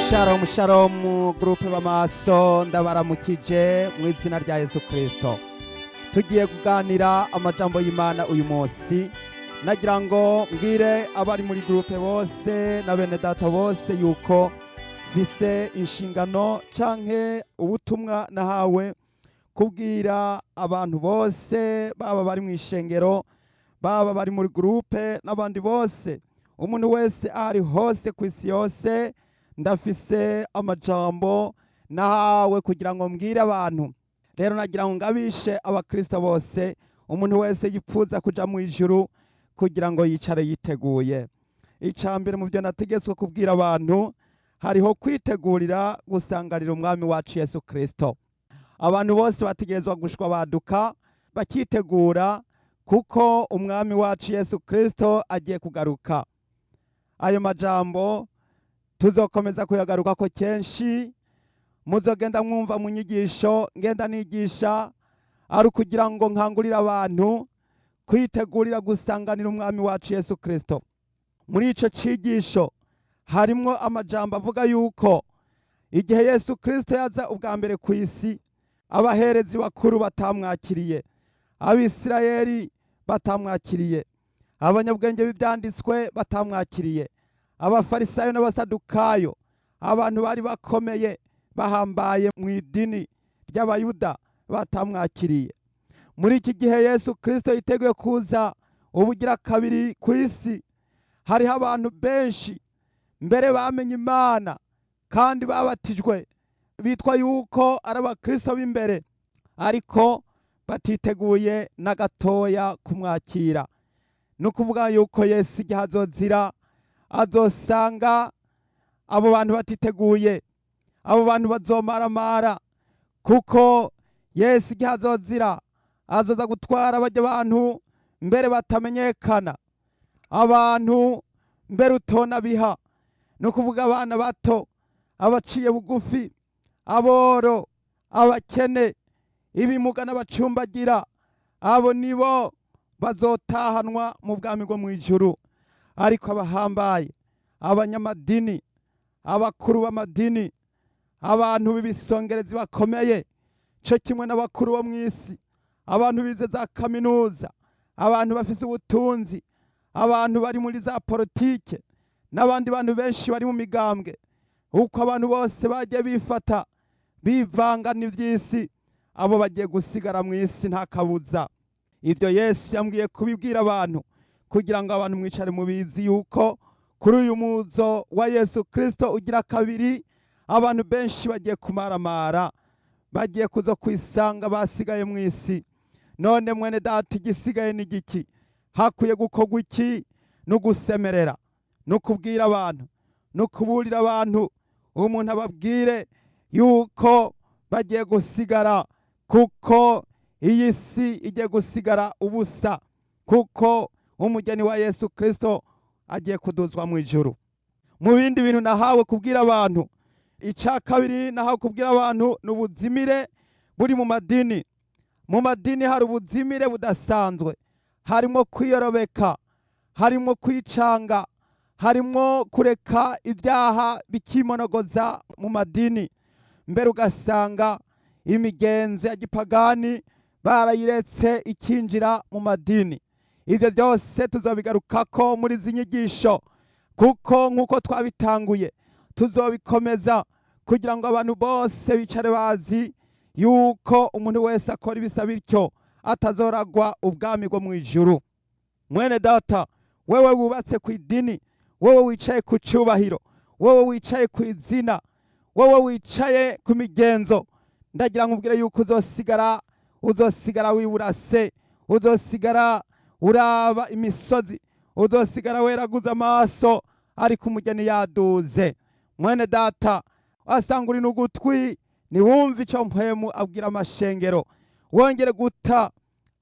Shalom shalom groupe b'amaso ndabaramukije mu izina rya Yesu Kristo. Tugiye kuganira amajambo y'Imana uyu munsi. Nagira ngo mbwire abari muri groupe bose na bene data bose yuko mfise inshingano canke ubutumwa nahawe kubwira abantu bose baba bari mu ishengero baba bari muri groupe n'abandi bose. Umuntu wese ari hose kw'isi yose ndafise amajambo nahawe kugira ngo mbwire abantu. Rero nagira ngo ngabishe abakristo bose, umuntu wese yipfuza kuja mu ijuru kugira ngo yicare yiteguye. Icambere mu byo nategetswe kubwira abantu hariho kwitegurira gusanganira umwami wacu Yesu Kristo. Abantu bose bategerezwa gushwa baduka bakitegura kuko umwami wacu Yesu Kristo agiye kugaruka. Ayo majambo tuzokomeza kuyagaruka ko kenshi, muzogenda mwumva mu nyigisho ngenda nigisha ari kugira ngo nkangurira abantu kwitegurira gusanganira umwami wacu Yesu Kristo. Muri ico cigisho harimwo amajambo avuga yuko igihe Yesu Kristo yaza ubwa mbere ku isi, abaherezi bakuru batamwakiriye, Abisirayeli batamwakiriye, abanyabwenge b'ivyanditswe batamwakiriye, abafarisayo n'abasadukayo, abantu bari bakomeye bahambaye mu idini ry'abayuda batamwakiriye. Muri iki gihe Yesu Kristo yiteguye kuza ubugira kabiri ku isi, hariho abantu benshi mbere bamenye Imana kandi babatijwe bitwa yuko ari abakristo b'imbere, ariko batiteguye na gatoya kumwakira. Nukuvuga yuko Yesu igihe azozira azosanga abo bantu batiteguye, abo bantu bazomaramara, kuko Yesu igihe azozira azoza gutwara barya bantu mbere batamenyekana, abantu mbere utona biha, no kuvuga abana bato, abaciye bugufi, aboro, abakene, ibimuga n'abacumbagira, abo nibo bazotahanwa mu bwami bwo mw'ijuru. Ariko abahambaye, abanyamadini, abakuru b'amadini, abantu b'ibisongerezi bakomeye, co kimwe n'abakuru bo mw'isi, abantu bize za kaminuza, abantu bafise ubutunzi, abantu bari muri za politike, n'abandi bantu benshi bari mu migambwe, uko abantu bose bagiye bifata bivanga n'ivy'isi, abo bagiye gusigara mw'isi nta kabuza. Ivyo Yesu yambwiye kubibwira abantu kugira ngo abantu mwicare mubizi yuko kuri uyu muzo wa Yesu Kristo ugira kabiri abantu benshi bagiye kumaramara, bagiye kuza kwisanga basigaye mw'isi. None mwene data, igisigaye ni giki? Hakwiye gukorwa iki? No gusemerera, no kubwira abantu, no kuburira abantu, umuntu ababwire yuko bagiye gusigara, kuko iyi si igiye gusigara ubusa, kuko umugeni wa Yesu Kristo agiye kuduzwa mu ijuru. Mu bindi bintu nahawe kubwira abantu, ica kabiri nahawe kubwira abantu n'ubuzimire buri mu madini. Mu madini hari ubuzimire budasanzwe, harimo kwiyorobeka, harimo kwicanga, harimo kureka ibyaha bikimonogoza mu madini, mbere ugasanga imigenzo ya gipagani barayiretse ikinjira mu madini. Ivyo byose tuzobigarukako muri izi nyigisho, kuko nk'uko twabitanguye tuzobikomeza kugira ngo abantu bose bicare bazi yuko umuntu wese akora ibisa bityo atazoragwa ubwami bwo mw'ijuru. Mwene data, wewe wubatse ku idini, wewe wicaye ku cubahiro, wewe wicaye ku izina, wewe wicaye ku migenzo, ndagira nkubwire yuko uzosigara wiburase, uzosigara uraba imisozi, uzosigara weraguza amaso, ariko umugeni yaduze. Mwene data, wasanga uri n'ugutwi niwumva ico mpwemu abwira amashengero, wongere guta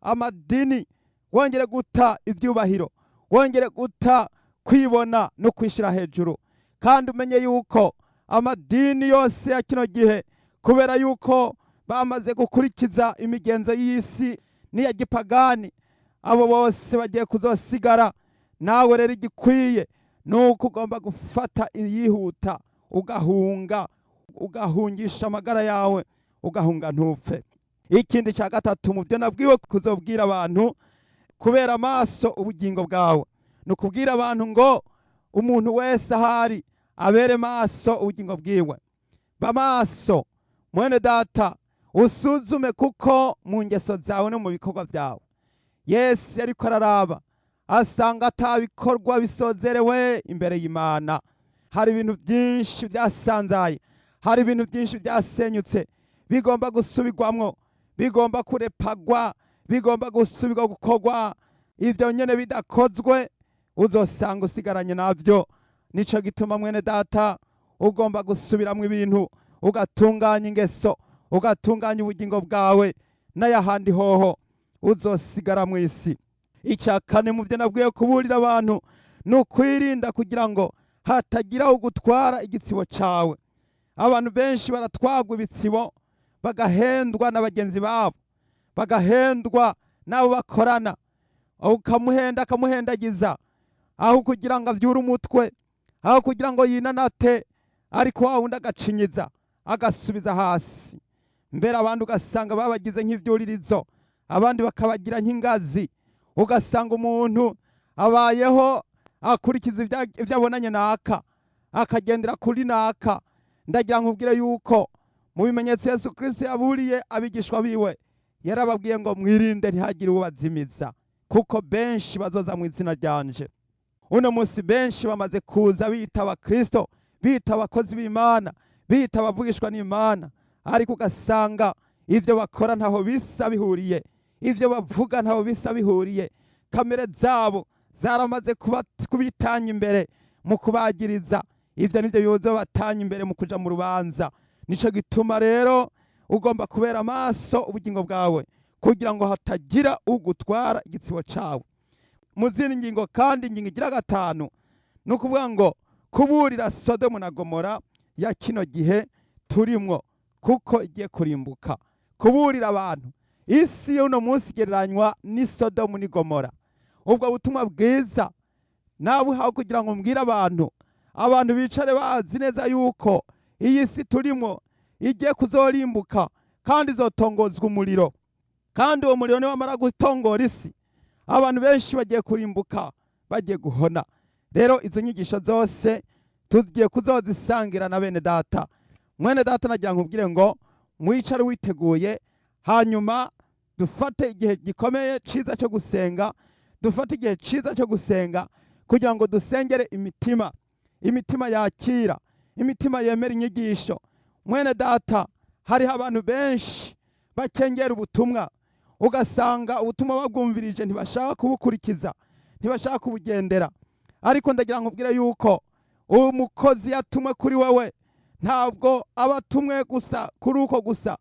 amadini, wongere guta ivyubahiro, wongere guta kwibona no kwishira hejuru. Kandi umenye yuko amadini yose ya kino gihe, kubera yuko bamaze gukurikiza imigenzo y'isi n'iya gipagani, abo bose bagiye kuzosigara. Nawe rero igikwiye nuko ugomba gufata iyihuta ugahunga, ugahungisha amagara yawe, ugahunga ntupfe. Ikindi cya gatatu mu byo nabwiwe kuzobwira abantu, kubera amaso ubugingo bwawe, ni ukubwira abantu ngo umuntu wese ahari abere maso ubugingo bwiwe. Bamaso mwene data, usuzume kuko mu ngeso zawe no mu bikorwa byawe. Yesu ariko araraba asanga atabikorwa bisozerewe imbere y'Imana. Hari ibintu byinshi byasanzaye, hari ibintu byinshi byasenyutse, bigomba gusubirwamwo, bigomba kurepagwa, bigomba gusubirwa gukorwa. Ivyo nyene bidakozwe uzosanga usigaranye navyo. Nico gituma mwene data ugomba gusubiramwo ibintu, ugatunganya ingeso, ugatunganya ubugingo bwawe, n'ayahandi hoho uzosigara mu isi. Icya kane mu byo nabwiye kuburira abantu, ni ukwirinda kugira ngo hatagira ugutwara igitsibo cawe. Abantu benshi baratwagwa ibitsibo, bagahendwa na bagenzi babo, bagahendwa n'abo bakorana, ukamuhenda akamuhendagiza, aho kugira ngo avyure umutwe, aho kugira ngo yinanate, ariko wa wundi agacinyiza agasubiza hasi. Mbere abandi ugasanga babagize nk'ivyuririzo, abandi bakabagira nk'ingazi. Ugasanga umuntu abayeho akurikiza ibyo abonanye naka, akagendera kuri naka. Ndagira nkubwire yuko mu bimenyetso Yesu Kristo yaburiye abigishwa biwe, yarababwiye ngo mwirinde ntihagire ubazimiza, kuko benshi bazoza mu izina ryanje. Uno munsi benshi bamaze kuza bita abakristo, bita abakozi b'Imana, bita abavugishwa n'Imana, ariko ugasanga ivyo bakora ntaho bisa bihuriye, ivyo bavuga ntaho bisa bihuriye. Kamere zabo zaramaze kubitanya imbere mu kubagiriza. Ivyo nivyo bizoza batanya imbere mu kuja mu rubanza. Nico gituma rero ugomba kubera amaso ubugingo bwawe, kugira ngo hatagira ugutwara igitsibo cawe. Mu zindi ngingo kandi, ingingo igira gatanu, ni ukuvuga ngo kuburira Sodomu na Gomora ya kino gihe turimwo, kuko igiye kurimbuka. Kuburira abantu, isi y'uno munsi igereranywa ni Sodomu ni Gomora. Ubwo butumwa bwiza nabuhawe kugira ngo mbwire abantu bicare bazi neza yuko iyi si turimwo igiye kuzorimbuka, kandi izotongozwa umuriro. Kandi uwo muriro niwamara gutongora isi, abantu benshi bagiye kurimbuka, bagiye guhona. Rero izo nyigisho zose tugiye kuzozisangira na bene data. Mwene data nagira nkubwire ngo mwicare witeguye, hanyuma dufate igihe gikomeye ciza cyo gusenga, dufate igihe ciza cyo gusenga kugira ngo dusengere imitima yakira, imitima yemera inyigisho. Mwene data, hariho abantu benshi bakengera ubutumwa, ugasanga ubutumwa babwumvirije ntibashaka kubukurikiza, ntibashaka kubugendera. Ariko ndagira nkubwire yuko umukozi yatumwe kuri wewe ntabwo aba atumwe gusa kuri uko gusa,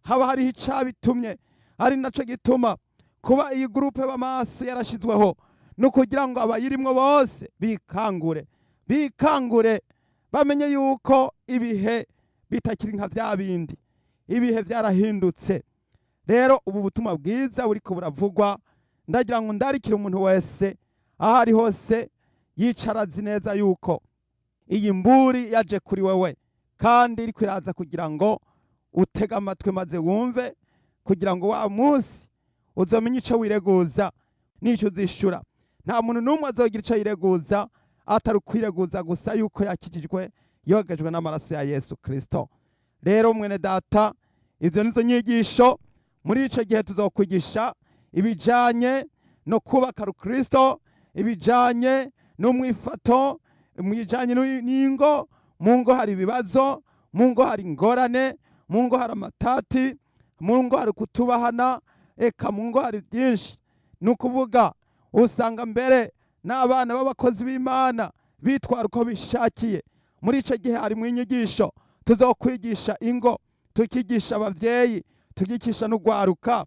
haba hariho icabitumye. Ari naco gituma kuba iyi gurupe b'amaso yarashizweho, no kugira ngo abayirimwo bose bikangure, bamenye yuko ibihe bitakiri nka vya bindi, ibihe vyarahindutse. Rero ubu butumwa bwiza buriko buravugwa, ndagira ngo ndarikire umuntu wese aho ari hose yicara azi neza yuko iyi mburi yaje kuri wewe, kandi iriko iraza kugira ngo utega amatwi maze wumve, kugira ngo wa munsi uzomenye ico wireguza n'ico uzishura. Nta muntu n'umwe azogira ico yireguza atari ukwireguza gusa yuko yakijijwe, yogejwe n'amaraso ya Yesu Kristo. Rero mwene data, izo nizo nyigisho muri ico gihe tuzokwigisha ibijanye no kubaka Kristo, ibijanye n'umwifato, ibijanye n'ingo. Mu ngo hari ibibazo, mu ngo hari ingorane, mu ngo hari amatati, mu ngo hari kutubahana, eka mu ngo hari byinshi. Ni ukuvuga usanga mbere n'abana b'abakozi b'Imana bitwara uko bishakiye. Muri ico gihe hari mu inyigisho tuzokwigisha ingo, tukigisha abavyeyi, tukigisha n'ugwaruka,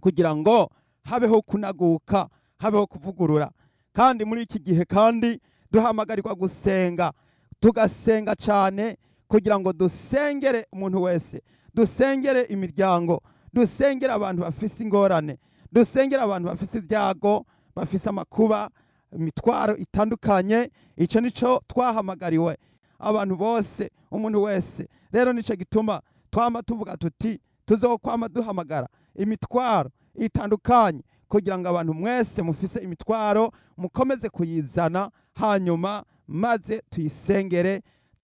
kugira ngo habeho kunaguka, habeho kuvugurura. Kandi muri iki gihe kandi duhamagarirwa gusenga, tugasenga cyane kugira ngo dusengere umuntu wese, dusengere imiryango, dusengere abantu bafise ingorane, dusengere abantu bafise ibyago, bafise amakuba, imitwaro itandukanye. Ico nico twahamagariwe. abantu bose, umuntu wese. Rero nico gituma twama tuvuga tuti tuzokwama duhamagara imitwaro itandukanye kugira ngo abantu mwese mufise imitwaro mukomeze kuyizana, hanyuma maze tuyisengere,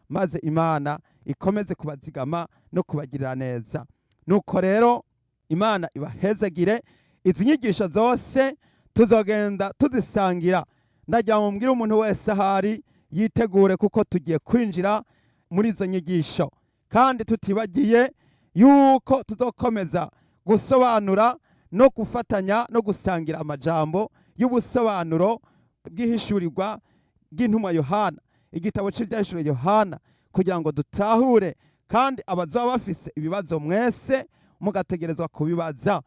maze Imana ikomeze kubazigama no kubagirira neza. Nuko rero Imana ibahezagire. Izi nyigisho zose tuzogenda tuzisangira. Ndagira ngo mbwire umuntu wese ahari yitegure, kuko tugiye kwinjira muri izo nyigisho, kandi tutibagiye yuko tuzokomeza gusobanura no gufatanya no gusangira amajambo y'ubusobanuro bw'ihishurirwa ry'intumwa Yohana, igitabo cy'ibyahishuriwe Yohana, kugira ngo dutahure, kandi abazoba bafise ibibazo mwese mugategerezwa kubibaza.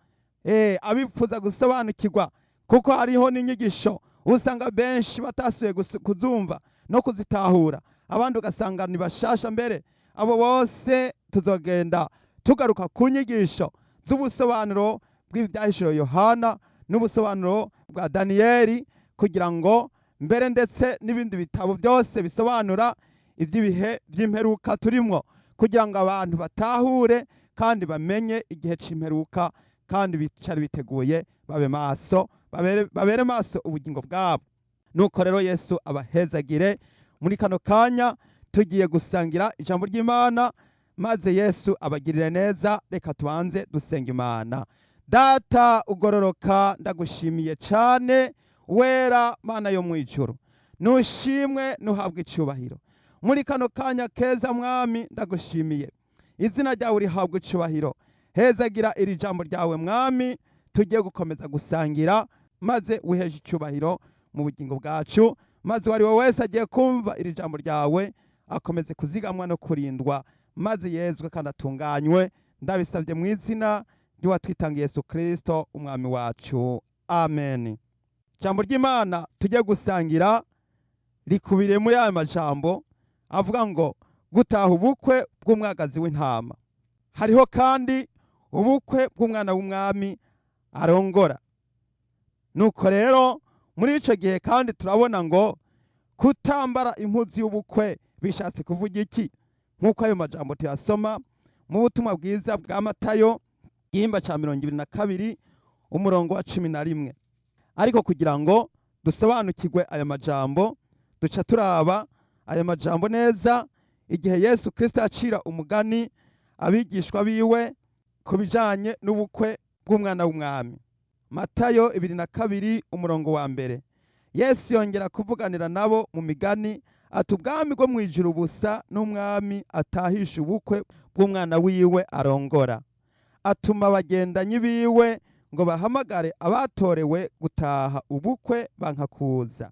Abipfuza gusobanukirwa, kuko hariho n'inyigisho usanga benshi batasuye kuzumva no kuzitahura, abandi ugasanga ni bashasha mbere. Abo bose tuzogenda tugaruka ku nyigisho z'ubusobanuro bw'ibyahishuriwe Yohana n'ubusobanuro bwa Daniyeli, kugira ngo mbere ndetse n'ibindi bitabo byose bisobanura iby'ibihe by'imperuka turimwo, kugira ngo abantu batahure kandi bamenye igihe c'imperuka, kandi bicare biteguye, babe maso, babere maso ubugingo bwabo. Nuko rero Yesu abahezagire. Muri kano kanya tugiye gusangira ijambo ry'Imana, maze Yesu abagirire neza. Reka tubanze dusenga Imana. Data ugororoka, ndagushimiye cane, wera Mana yo mwijuru, nushimwe nuhabwe icubahiro. Muri kano kanya keza Mwami, ndagushimiye, izina ryawe rihabwe icubahiro. Hezagira iri jambo ryawe Mwami, tugiye gukomeza gusangira, maze wiheje icubahiro mu bugingo bwacu, maze wari wese agiye kumva iri jambo ryawe akomeze kuzigamwa no kurindwa, maze yezwe kandi atunganywe. Ndabisabye mu izina ry'uwatwitangiye Yesu Kristo umwami wacu, amen. Jambo ry'Imana tugiye gusangira rikubiriye muri aya majambo avuga ngo gutaha ubukwe bw'umwagazi w'intama. Hariho kandi ubukwe bw'umwana w'umwami arongora. Nuko rero muri ico gihe kandi turabona ngo kutambara impuzu y'ubukwe bishatse kuvuga iki? Nk'uko ayo majambo tuyasoma mu butumwa bwiza bwa Matayo igihimba ca 22 umurongo wa 11. Ariko kugira ngo dusobanukirwe aya majambo, duca turaba aya majambo neza igihe Yesu Kristo acira umugani abigishwa biwe kubijanye n'ubukwe bw'umwana w'umwami. Matayo 22 umurongo wa mbere. Yesu yongera kuvuganira nabo mu migani ati ubwami bwo mwijuru busa n'umwami atahisha ubukwe bw'umwana wiwe arongora. Atuma abagendanyi biwe ngo bahamagare abatorewe gutaha ubukwe banka kuza.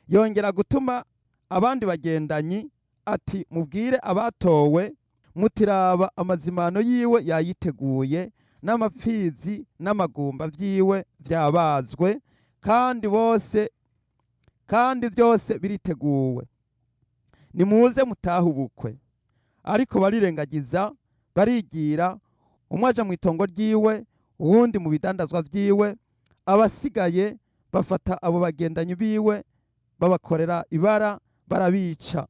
Yongera gutuma abandi bagendanyi ati mubwire abatowe mutiraba amazimano yiwe yayiteguye, n'amapfizi n'amagumba vyiwe vyabazwe, kandi byose biriteguwe. Nimuze mutaha ubukwe. Ariko barirengagiza, barigira, umwe aja mu itongo ryiwe, uwundi mu bidandazwa vyiwe. Abasigaye bafata abo bagendanyi biwe babakorera ibara, barabica.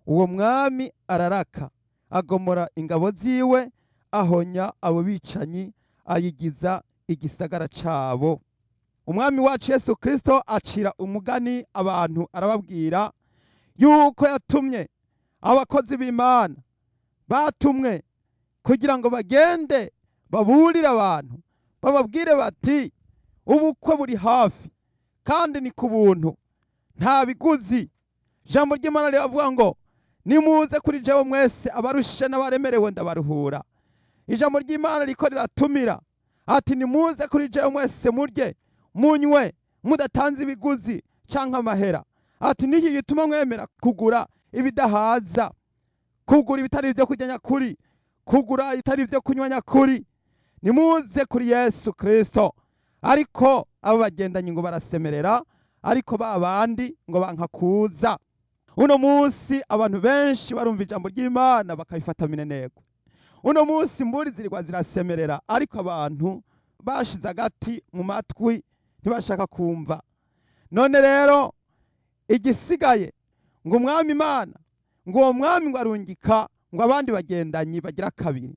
Uwo mwami araraka, agomora ingabo ziwe, ahonya abo bicanyi, ayigiza igisagara cabo. Umwami wacu Yesu Kristo acira umugani abantu, arababwira yuko yatumye abakozi b'Imana batumwe kugira ngo bagende baburire abantu, bababwire bati ubukwe buri hafi kandi ni ku buntu, nta biguzi. Jambo ry'Imana riravuga ngo nimuze kuri jewe mwese abarushe n'abaremerewe ndabaruhura. Ijambo ry'Imana riko riratumira ati nimuze kuri jewe mwese murye munywe mudatanze ibiguzi canke amahera. Ati niki gituma mwemera kugura ibidahaza, kugura ibitari byo kurya nyakuri, kugura ibitari byo kunywa nyakuri? Nimuze kuri Yesu Kristo. Ariko abo bagendanye ngo barasemerera, ariko babandi ngo banka kuza. Uno munsi abantu benshi barumva ijambo ry'Imana bakabifata mineneko. Uno munsi mburi zirigwa zirasemerera, ariko abantu bashize agati mu matwi ntibashaka kumva. None rero igisigaye ngo umwami Imana ngo uwo mwami ngo arungika ngo abandi bagendanyi bagira kabiri,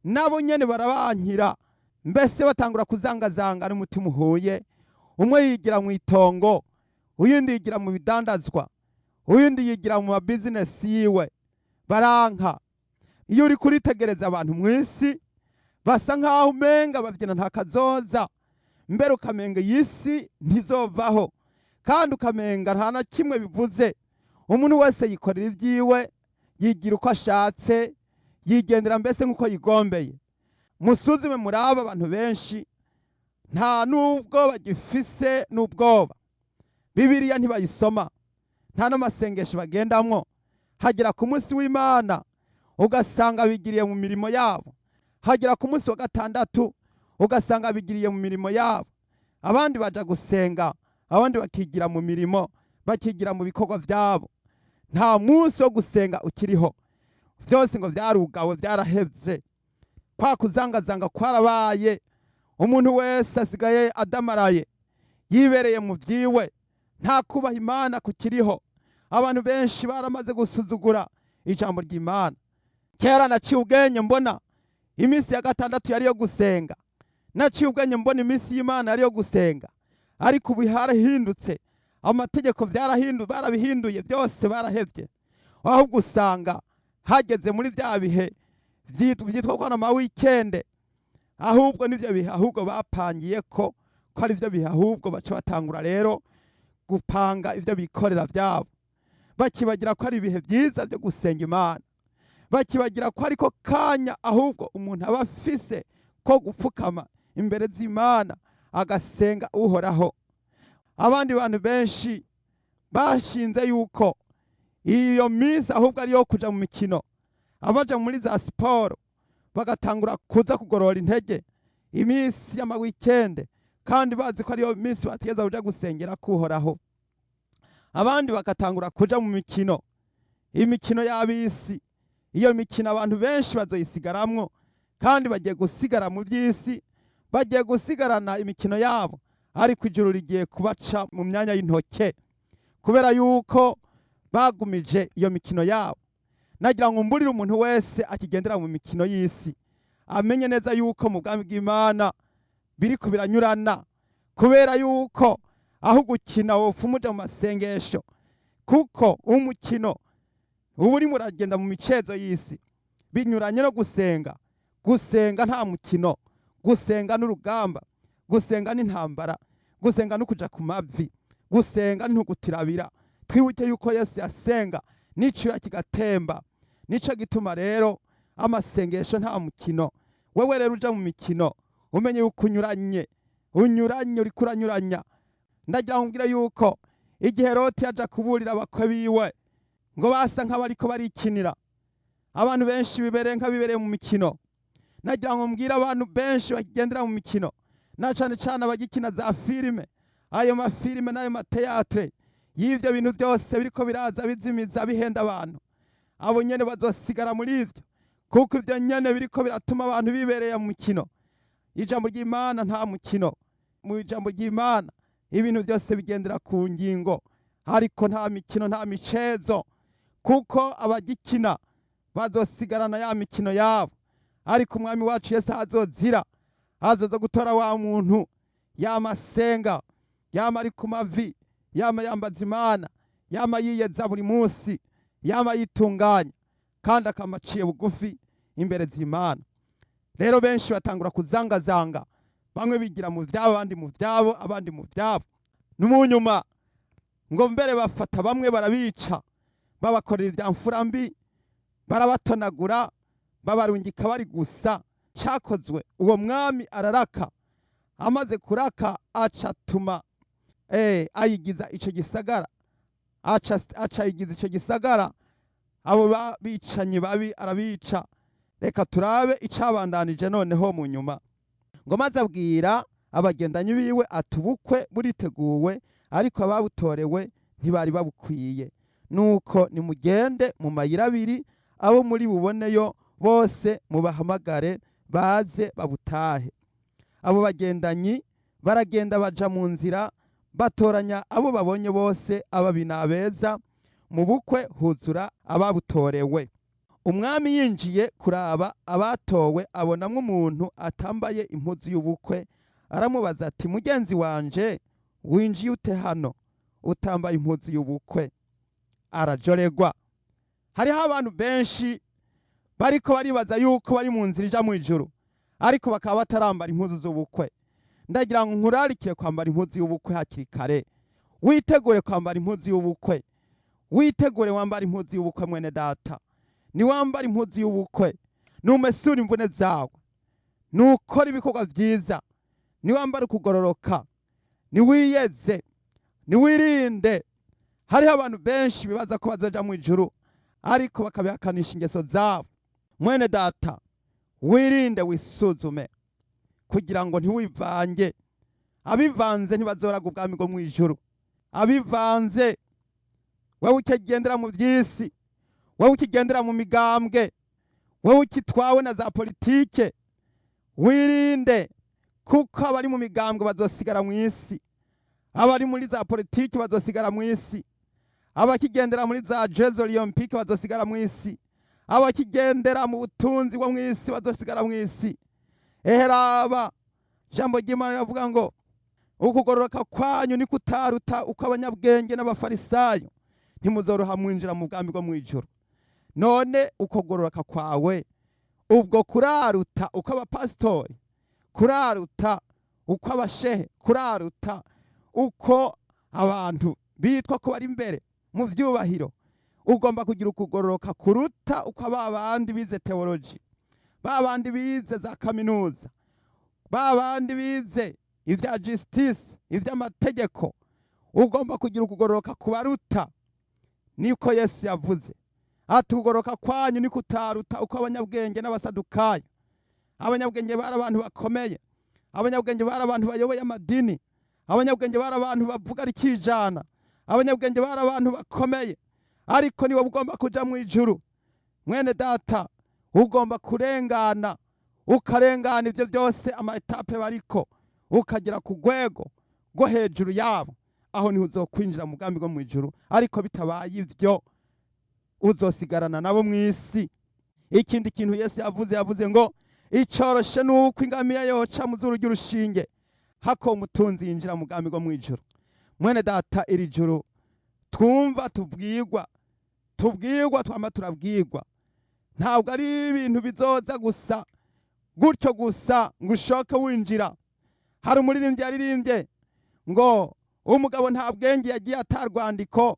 nabo nyene barabankira, mbese batangura kuzangazanga n'umutima uhuye. Umwe yigira mu itongo, uyundi yigira mu bidandazwa, uyundi yigira mu mabizinesi yiwe, baranka. Iyo uri kuritegereza abantu mw'isi basa nk'aho umenga bavyina nta kazoza, mbere ukamenga iyi si ntizovaho, kandi ukamenga nta na kimwe bivuze. Umuntu wese yikorera ivyiwe, yigira uko ashatse, yigendera mbese nk'uko yigombeye. Musuzume muraba abantu benshi nta nubwo bagifise n'ubwoba, Bibiliya ntibayisoma, nta n'amasengesho bagendamwo. Hagera ku munsi w'Imana ugasanga bigiriye mu mirimo yabo, hagera ku munsi wa gatandatu ugasanga bigiriye mu mirimo yabo. Abandi baja gusenga, abandi bakigira mu mirimo, bakigira mu bikorwa vyabo. Nta munsi wo gusenga ukiriho, vyose ngo vyarugawe, vyarahevye. Kwa kuzangazanga kwarabaye, umuntu wese asigaye adamaraye, yibereye mu vyiwe, nta kubaha Imana kukiriho. Abantu benshi baramaze gusuzugura ijambo ry'Imana. Kera naciye ubwenge mbona iminsi ya gatandatu yari yo gusenga, naciye ubwenge mbona iminsi y'Imana yari yo gusenga, ariko ubu harahindutse, amategeko barabihinduye, byose barahevye. Ahubwo usanga hageze muri vya bihe vyitwa ko ama weekend, ahubwo nivyo bihe ahubwo bapangiye ko ari vyo bihe, ahubwo baca batangura rero gupanga ivyo bikorera vyabo, bakibagira ko ari ibihe vyiza vyo gusenga Imana, bakibagira ko ariko kanya ahubwo umuntu aba afise ko gupfukama imbere z'Imana agasenga uhoraho. Abandi bantu benshi bashinze yuko iyo minsi ahubwo ari yo kuja mu mikino, abaja muri za siporo bagatangura kuza kugorora intege iminsi y'ama weekend, kandi bazi ko ariyo minsi bategeza kuja gusengera kuhoraho. Abandi bagatangura kuja mu mikino, imikino y'abisi. Iyo mikino abantu benshi bazoyisigaramwo, kandi bagiye gusigara mu vy'isi, bagiye gusigarana imikino yabo, ariko ijuru rigiye kubaca mu myanya y'intoke kubera yuko bagumije iyo mikino yabo. Nagira ngo mburire umuntu wese akigendera mu mikino y'isi amenye neza yuko mu bwami bw'Imana biriko biranyurana, kubera yuko aho gukina wofumuja mu masengesho, kuko umukino ubu urimo uragenda mu micezo y'isi, binyuranye no gusenga. Gusenga nta mukino, gusenga n'urugamba, gusenga n'intambara, gusenga no kuja ku mavi, gusenga ntugutirabira. Twibuke yuko Yesu yasenga n'icyuya kigatemba. Nico gituma rero amasengesho nta mukino. Wewe rero uja mu mikino umenye yuko unyuranye, uri kuranyuranya. Ndagira nkubwire yuko igihe Loti yaja kuburira abakwe biwe ngo basa nk'abariko barikinira, abantu benshi bibereye mu mikino. Nagira ngo mbwire abantu benshi bakigendera mu mikino, na cane cane abagikina za filime, ayo mafilime n'ayo mateatre y'ivyo bintu byose biriko biraza bizimiza bihenda abantu, abo nyene bazosigara muri ivyo, kuko ivyo nyene biriko biratuma abantu bibereye mu mikino. Ijambo ry'Imana nta mukino. Mu ijambo ry'Imana ibintu byose bigendera ku ngingo, ariko nta mikino, nta micezo, kuko abagikina bazosigarana ya mikino yabo. Ariko umwami wacu Yesu azozira, azoza gutora wa muntu yamasenga, yama ari ku mavi, yama yambaza Imana, yama yiyeza buri munsi, yama yitunganya, kandi akamaciye bugufi imbere z'Imana. Rero benshi batangura kuzangazanga, bamwe bigira mu vyabo, abandi mu vyabo, abandi mu vyabo. N'umunyuma ngo mbere bafata bamwe barabica, babakorera ivyamfura mbi, barabatonagura, babarungika bari gusa. Cakozwe uwo mwami araraka, amaze kuraka acatuma ayigiza ico gisagara, acayigiza ico gisagara, abo bicanyi babi arabica. Reka turabe icabandanije noneho mu nyuma. Ngo maze abwira abagendanyi biwe ati ubukwe buriteguwe, ariko ababutorewe ntibari babukwiye. Nuko nimugende mu mayira abiri, abo muri buboneyo bose mubahamagare baze babutahe. Abo bagendanyi baragenda baja mu nzira, batoranya abo babonye bose, ababi n'abeza, mu bukwe huzura ababutorewe. Umwami yinjiye kuraba abatowe abonamwo umuntu atambaye impuzu y'ubukwe, aramubaza ati mugenzi wanje winjiye ute hano utambaye impuzu y'ubukwe? Arajoregwa. Hariho abantu benshi bariko baribaza yuko bari mu nzira ija mu ijuru, ariko bakaba batarambara impuzu z'ubukwe. Ndagira ngo nkurarikire kwambara impuzu y'ubukwe hakiri kare. Witegure kwambara impuzu y'ubukwe, witegure wambara impuzu y'ubukwe mwene data. Ni wambara impuzu y'ubukwe, numesura imvune zawe, nukora ibikorwa vyiza, ni wambara kugororoka, ni wiyeze, ni wirinde. Hariho abantu benshi bibaza ko bazoja mu ijuru, ariko bakabihakanisha ingeso zabo. Mwene data, wirinde wisuzume kugira ngo ntiwivange. Abivanze ntibazoraga ubwami bwo mu ijuru. Abivanze, wewe ukigendera mu vy'isi, wewe ukigendera mu migambwe, wewe ukitwawe na za politike, wirinde, kuko abari mu migambwe bazosigara mu isi, abari muri za politike bazosigara mu isi, abakigendera muri za Jeux Olympiques bazosigara mu isi, abakigendera mu butunzi bwo mu isi bazosigara mu isi. Eheraba jambo ry'Imana riravuga ngo ukugororoka kwanyu ni kutaruta uko abanyabwenge n'abafarisayo, ntimuzoroha mwinjira mu bwami bwo mu ijuru. None ukugororoka kwawe ubwo kuraruta uko abapasitori, kuraruta uko abashehe, kuraruta uko abantu bitwa ko bari imbere mu vyubahiro. Ugomba kugira ukugororoka kuruta uko abandi bize teology, babandi bize za kaminuza, babandi bize ivya justice, ivy'amategeko. Ugomba kugira ukugororoka kubaruta. Niko Yesu yavuze ati ukugororoka kwanyu ni kutaruta uko abanyabwenge n'abasadukayo. Abanyabwenge bari abantu bakomeye, abanyabwenge bari abantu bayoboye amadini, abanyabwenge bari abantu bavuga rikijana, abanyabwenge bari abantu bakomeye, ariko niwe ugomba kuja mu ijuru. Mwene data, ugomba kurengana, ukarengana ivyo byose ama-etape bariko, ukagera ku rwego rwo hejuru yabo. Aho niho uzokwinjira mu bwami bwo mu ijuru, ariko bitabaye ivyo uzosigarana nabo mu isi. Ikindi kintu Yesu yavuze ngo icoroshe nuko ingamiya yoca mu zuru ry'urushinge, hako umutunzi yinjira mu bwami bwo mu ijuru. Mwene data, iri juru twumva tubwirwa twama turabwirwa, ntabwo ari ibintu bizoza gusa gutyo gusa ngo ushoke winjira. Hari umuririmbyi yaririmbye ngo umugabo nta bwenge yagiye atarwandiko,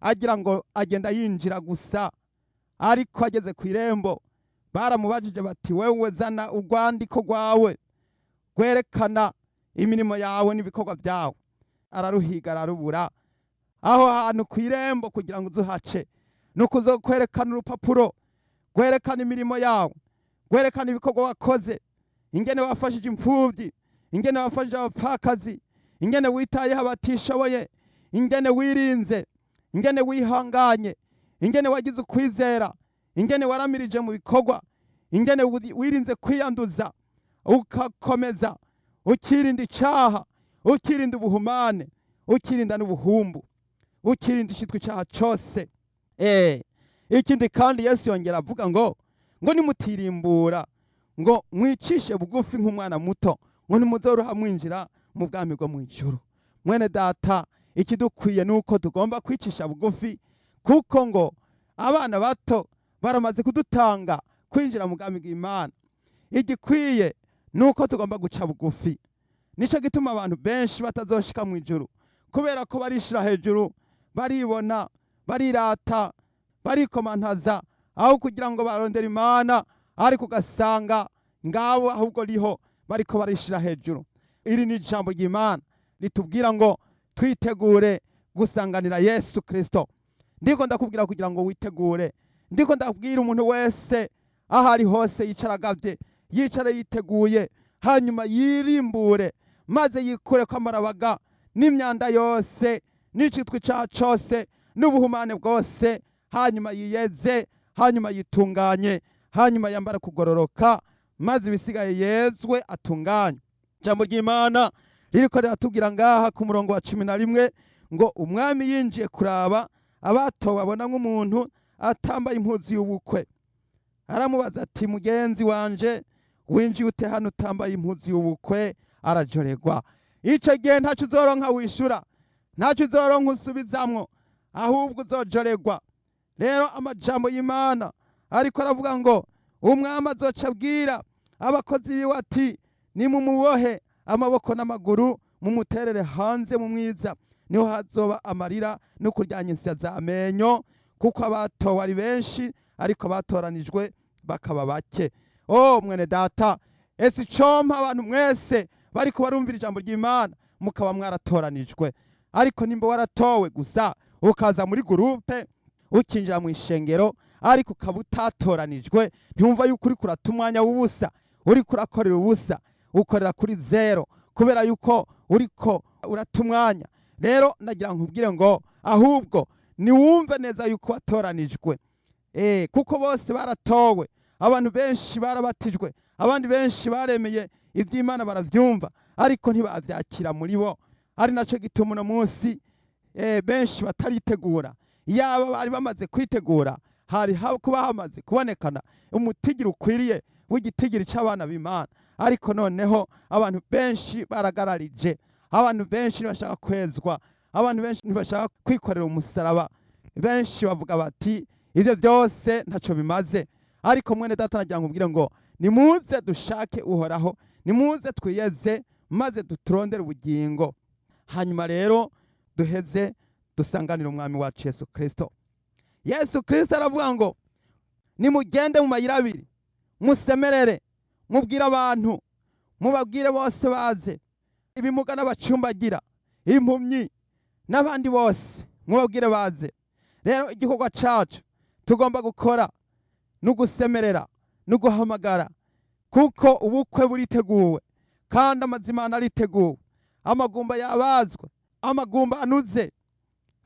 agira ngo agenda yinjira gusa, ariko ageze ku irembo baramubajije bati wewe zana urwandiko rwawe rwerekana imirimo yawe n'ibikorwa byawe. Araruhiga ararubura. Aho hantu ku irembo kugira ngo uzuhace nuko uzokwerekana urupapuro rwerekana imirimo yawe, rwerekana ibikorwa wakoze, ingene wafashije imfuvyi, ingene wafashije abapfakazi, ingene witayeho abatishoboye, ingene wirinze, ingene wihanganye, ingene wagize ukwizera, ingene waramirije mu bikorwa, ingene wirinze kwiyanduza, ukakomeza, ukirinda icaha, ukirinda ubuhumane, ukirinda n'ubuhumbu, ukirinda ishitwa icaha cose. Ikindi kandi Yesu yongera avuga ngo nimutirimbura, ngo mwicishe bugufi nk'umwana muto, ngo nimuzoroha mwinjira mu bwami bwo mu ijuru. Mwene data, ikidukwiye nuko tugomba kwicisha bugufi, kuko ngo abana bato baramaze kudutanga kwinjira mu bwami bw'Imana. Igikwiye nuko tugomba guca bugufi. Nico gituma abantu benshi batazoshika mu ijuru, kubera ko barishira hejuru, baribona, barirata, barikomantaza, aho kugira ngo barondera Imana, ariko ugasanga ngabo ahubwo riho bariko barishira hejuru. Iri ni ijambo ry'Imana ritubwira ngo twitegure gusanganira Yesu Kristo. Ndiko ndakubwira kugira ngo witegure, ndiko ndabwira umuntu wese aho ari hose yicaragavye, yicare yiteguye, hanyuma yirimbure, maze yikure ko amarabaga n'imyanda yose n'icitwa icaha cose n'ubuhumane bwose, hanyuma yiyeze, hanyuma yitunganye, hanyuma yambara kugororoka, maze ibisigaye yezwe atunganye. Jambo ry'Imana ririko riratubwira ngaha ku murongo wa 11 ngo umwami yinjiye kuraba abatowe abona nk'umuntu atambaye impuzu y'ubukwe. Aramubaza ati mugenzi wanje winjiye ute hano utambaye impuzu y'ubukwe? Arajoregwa. Ico gihe ntaco uzoronka wishura, ntaco uzoronka usubizamwo, ahubwo uzojoregwa. Rero amajambo y'Imana ariko aravuga ngo umwami azoca abwira abakozi biwe ati nimumubohe amaboko n'amaguru mumuterere hanze mu mwiza, niho hazoba amarira no kuryanyisya z'amenyo, kuko abatowe ari benshi ariko batoranijwe bakaba bake. Mwene data, ese icompa abantu mwese bariko barumvira ijambo ry'Imana mukaba mwaratoranijwe, ariko nimba waratowe gusa ukaza muri gurupe ukinjira mu ishengero ariko ukaba utatoranijwe, ntiwumva yuko uriko urata umwanya w'ubusa, uriko urakorera ubusa, ukorera kuri zero kubera yuko uriko urata umwanya. Rero nagira nkubwire ngo ahubwo niwumve neza yuko watoranijwe, kuko bose baratowe. Abantu benshi barabatijwe, abandi benshi baremeye ivy'Imana baravyumva, ariko ntibavyakira muri bo. Ari naco gituma uno munsi benshi bataritegura. Yaba bari bamaze kwitegura, hari kuba hamaze kubonekana umutigiri ukwiriye w'igitigiri c'abana b'Imana. Ariko noneho abantu benshi baragararije, abantu benshi ntibashaka kwezwa, abantu benshi ntibashaka kwikorera umusaraba. Benshi bavuga bati ivyo byose ntaco bimaze. Ariko mwene data nagira nkubwire ngo nimuze dushake Uhoraho, nimuze twiyeze maze duturondere ubugingo, hanyuma rero duheze dusanganira umwami wacu Yesu Kristo. Yesu Kristo aravuga ngo nimugende mu mayira abiri, musemerere, mubwire abantu, mubabwire bose baze, ibimuga n'abacumbagira, impumyi n'abandi bose mubabwire baze. Rero igikorwa cacu tugomba gukora nugusemerera, nuguhamagara, kuko ubukwe buriteguwe kandi amazimana ariteguwe, amagumba yabazwe, amagumba anuze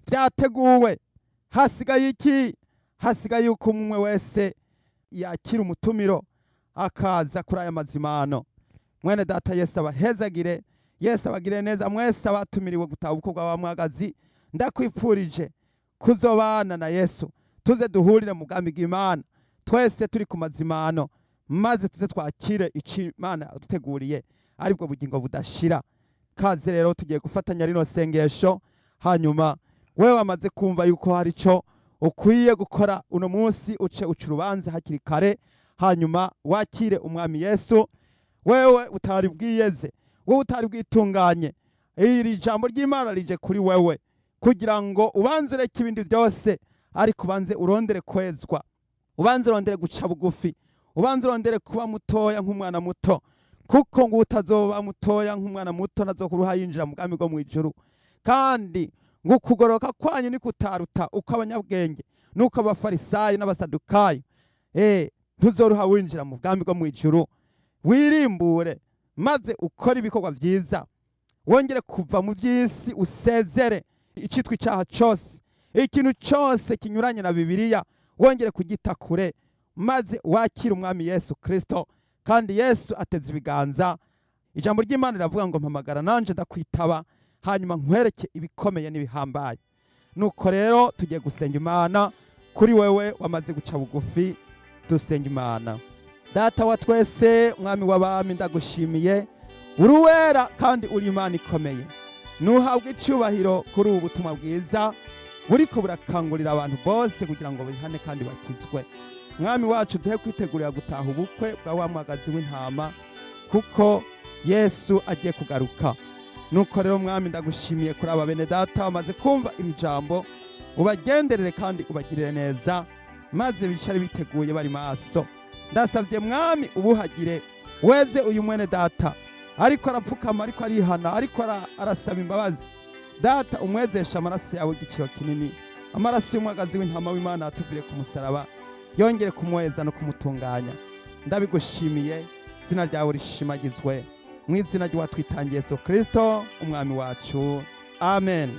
vyateguwe. Hasigaye iki? Hasigaye yuko umwe wese yakira umutumiro akaza kuri aya mazimano. Mwene data, Yesu abahezagire, Yesu abagire neza. Mwese abatumiriwe gutaha ubukwe bw'abamwagazi, ndakwipfurije kuzobana na Yesu, tuze duhurire mu bwami bw'Imana twese turi ku mazimano, maze tuze twakire ico Imana yaduteguriye aribwo bugingo budashira. Kaze rero tugiye gufatanya rino sengesho, hanyuma wewe wamaze kumva yuko hari ico ukwiye gukora uno munsi, uce urubanza hakiri kare, hanyuma wakire umwami Yesu. Wewe utari bwiyeze, wewe utari bwitunganye, iri jambo ry'Imana rije kuri wewe kugira ngo ubanze ureke ibindi byose, ariko ubanze urondere kwezwa, ubanze urondere guca bugufi, ubanze urondere kuba mutoya nk'umwana muto, kuko ngo utazoba mutoya nk'umwana muto nazokuruha yinjira mu bwami bwo mw'ijuru. Kandi ngo ukugoroka kwanyu ni kutaruta uko abanyabwenge nuko abafarisayo n'abasadukayo, ntuzoruha winjira mu bwami bwo mw'ijuru. Wirimbure maze ukora ibikorwa vyiza, wongere kuva mu by'isi, usezere icitwa icaha cose, ikintu cose kinyuranye na Bibiliya wongere kugita kure, maze wakire umwami Yesu Kristo. Kandi Yesu ateze ibiganza. Ijambo ry'Imana riravuga ngo mpamagara nanje ndakwitaba, hanyuma nkwereke ibikomeye n'ibihambaye. Nuko rero tugiye gusenga Imana kuri wewe wamaze guca bugufi. Dusenga Imana. Data wa twese, mwami w'abami, ndagushimiye, uri wera kandi uri Imana ikomeye. Nuhabwe icubahiro kuri ubu butumwa bwiza buriko burakangurira abantu bose kugira ngo bihane kandi bakizwe. Mwami wacu, duhe kwitegurira gutaha ubukwe bwa wa mwagazi w'intama, kuko Yesu agiye kugaruka. Nuko rero mwami, ndagushimiye kuri aba bene data bamaze kumva ijambo, ubagenderere kandi ubagirire neza, maze bicare biteguye bari maso. Ndasavye mwami ubuhagire, weze uyu mwene data ariko arapfukama, ariko arihana, ariko arasaba imbabazi. Data, umwezesha amaraso yawe igiciro kinini, amaraso y'umwagazi w'intama w'Imana atuvire ku musaraba, yongere kumweza no kumutunganya. Ndabigushimiye, izina ryawe rishimagizwe, mu izina ry'uwatwitangiye Yesu Kristo umwami wacu. Amen.